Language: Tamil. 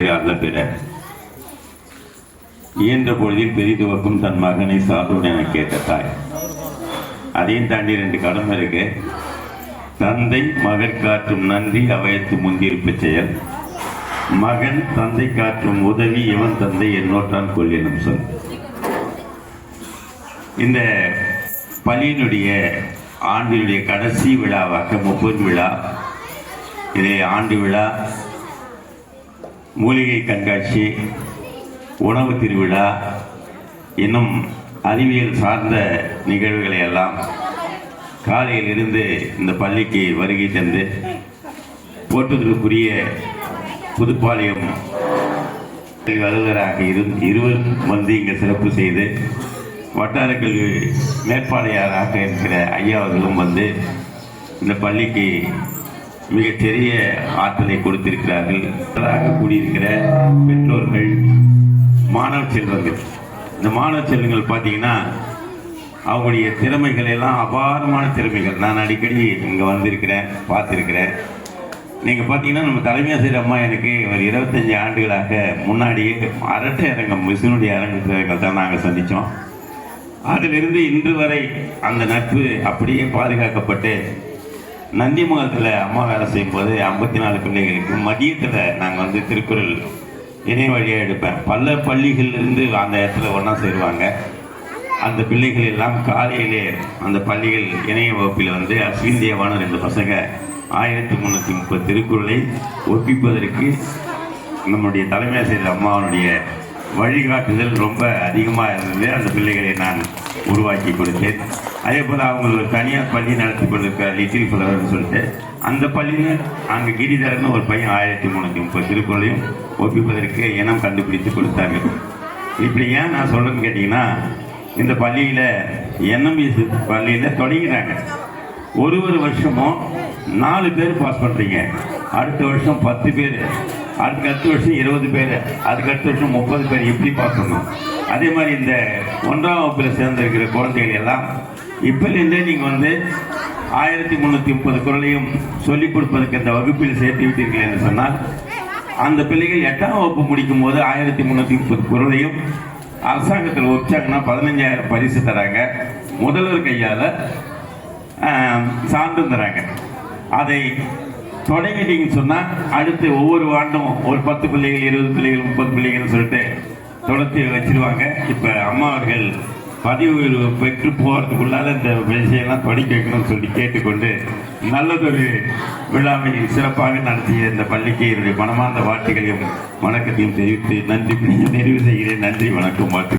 அல்ல பிற இயன்ற பொழுதில் பெரிதுவக்கும் தன் மகனை சார்புடன் என கேட்ட தாய். அதையும் தாண்டி 2 கடமை இருக்கு. தந்தை மகன் காற்றும் நன்றி அவையத்து முந்தியிருப்பு செயல். மகன் தந்தை காற்றும் உதவி இவன் தந்தை என்னோட்டான் கொள்ளினும் சொல். இந்த பள்ளியினுடைய ஆண்டினுடைய கடைசி விழாவாக்க 30 விழா. இதே ஆண்டு விழா, மூலிகை கண்காட்சி, உணவு திருவிழா, இன்னும் அறிவியல் சார்ந்த நிகழ்வுகளை எல்லாம் காலையில் இருந்து இந்த பள்ளிக்கு வருகை தந்து போற்றுதலுக்குரிய புதுப்பாளையம் அலுவலராக இருவரும் வந்து இங்கே சிறப்பு செய்து வட்டார கல்வி மேற்பாளையராக இருக்கிற ஐயா அவர்களும் வந்து இந்த பள்ளிக்கு மிகப்பெரிய ஆற்றலை கொடுத்திருக்கிறார்கள். கூடியிருக்கிற பெற்றோர்கள், மாணவ செல்வங்கள், இந்த மாணவ செல்வங்கள் பார்த்தீங்கன்னா அவங்களுடைய திறமைகள் எல்லாம் அபாரமான திறமைகள். நான் அடிக்கடி இங்கே வந்திருக்கிறேன், பார்த்துருக்கிறேன். நீங்கள் பார்த்தீங்கன்னா நம்ம தலைமை ஆசிரியர் அம்மா எனக்கு ஒரு 25 ஆண்டுகளாக முன்னாடியே அரட்டை அரங்கம், மிஷினுடைய அரங்கத்தில் தான் நாங்கள் சந்தித்தோம். அதிலிருந்து இன்று வரை அந்த நட்பு அப்படியே பாதுகாக்கப்பட்டு நந்திமங்கலத்தில் அம்மா வேலை செய்யும்போது 54 பிள்ளைகளுக்கு மதியத்தில் நாங்கள் வந்து திருக்குறள் இணைய வழியாக எடுப்பேன். பல பள்ளிகளிலிருந்து அந்த இடத்துல ஒன்றா சேருவாங்க. அந்த பிள்ளைகள் எல்லாம் காலையிலே அந்த பள்ளிகள் இணைய வகுப்பில் வந்து அஸ்வின் தேவான 2 பசங்க 1330 திருக்குறளை ஒப்பிப்பதற்கு நம்முடைய தலைமை ஆசிரியர் அம்மாவனுடைய வழிகாட்டுதல் ரொம்ப அதிகமாக இருந்தது. அந்த பிள்ளைகளை நான் உருவாக்கி கொடுத்தேன். அதே போல் அவங்க ஒரு தனியார் பள்ளி நடத்தி கொண்டிருக்கிற லிட்டில் ஃப்ளவர்னு சொல்லிட்டு அந்த பள்ளியில் அங்கே கிரிதரன்னு ஒரு பையன் 1330 திருக்குறளையும் ஒப்பிப்பதற்கு இனம் கண்டுபிடித்து கொடுத்தாங்க. இப்படி ஏன் நான் சொல்கிறேன்னு கேட்டிங்கன்னா, இந்த பள்ளியில் என்எம்இஎஸ் பள்ளியில் தொடங்கினாங்க. ஒரு வருஷமும் 4 பேர் பாஸ் பண்ணுறீங்க, அடுத்த வருஷம் 10 பேர், அதுக்கடுத்த வருஷம் 20 பேர், அதுக்கடுத்த வருஷம் 30 பேர், எப்படி பாஸ் பண்ணணும். அதே மாதிரி இந்த 1ஆம் வகுப்பில் சேர்ந்திருக்கிற குழந்தைகள் எல்லாம் இப்போலேருந்தே நீங்கள் வந்து 1330 குறளையும் சொல்லிக் கொடுப்பதற்கு இந்த வகுப்பில் சேர்த்து விட்டீர்கள் என்று சொன்னால், அந்த பிள்ளைகள் 8ஆம் வகுப்பு முடிக்கும் போது 1330 குறளையும் அரசாங்கத்தில் வச்சாங்கன்னா 15,000 பரிசு தராங்க. முதல்வர் கையால் சான்றும் தராங்க. அதை தொடங்கிட்டீங்கன்னு சொன்னால் அடுத்து ஒவ்வொரு ஆண்டும் ஒரு 10 பிள்ளைகள், 20 பிள்ளைகள், 30 பிள்ளைகள்னு சொல்லிட்டு தொடர்ச்சி வச்சிருவாங்க. இப்போ அம்மா அவர்கள் பதிவு பெற்று போகிறதுக்குள்ளால இந்த விஷயம்லாம் தொடங்கி வைக்கணும்னு சொல்லி கேட்டுக்கொண்டு நல்லதொரு விழாவை சிறப்பாக நடத்திய இந்த பள்ளிக்கு என்னுடைய மனமார்ந்த வாழ்த்துக்களையும் வணக்கத்தையும் தெரிவித்து நன்றி நிறைவு செய்கிறேன். நன்றி, வணக்கம், வாழ்த்து.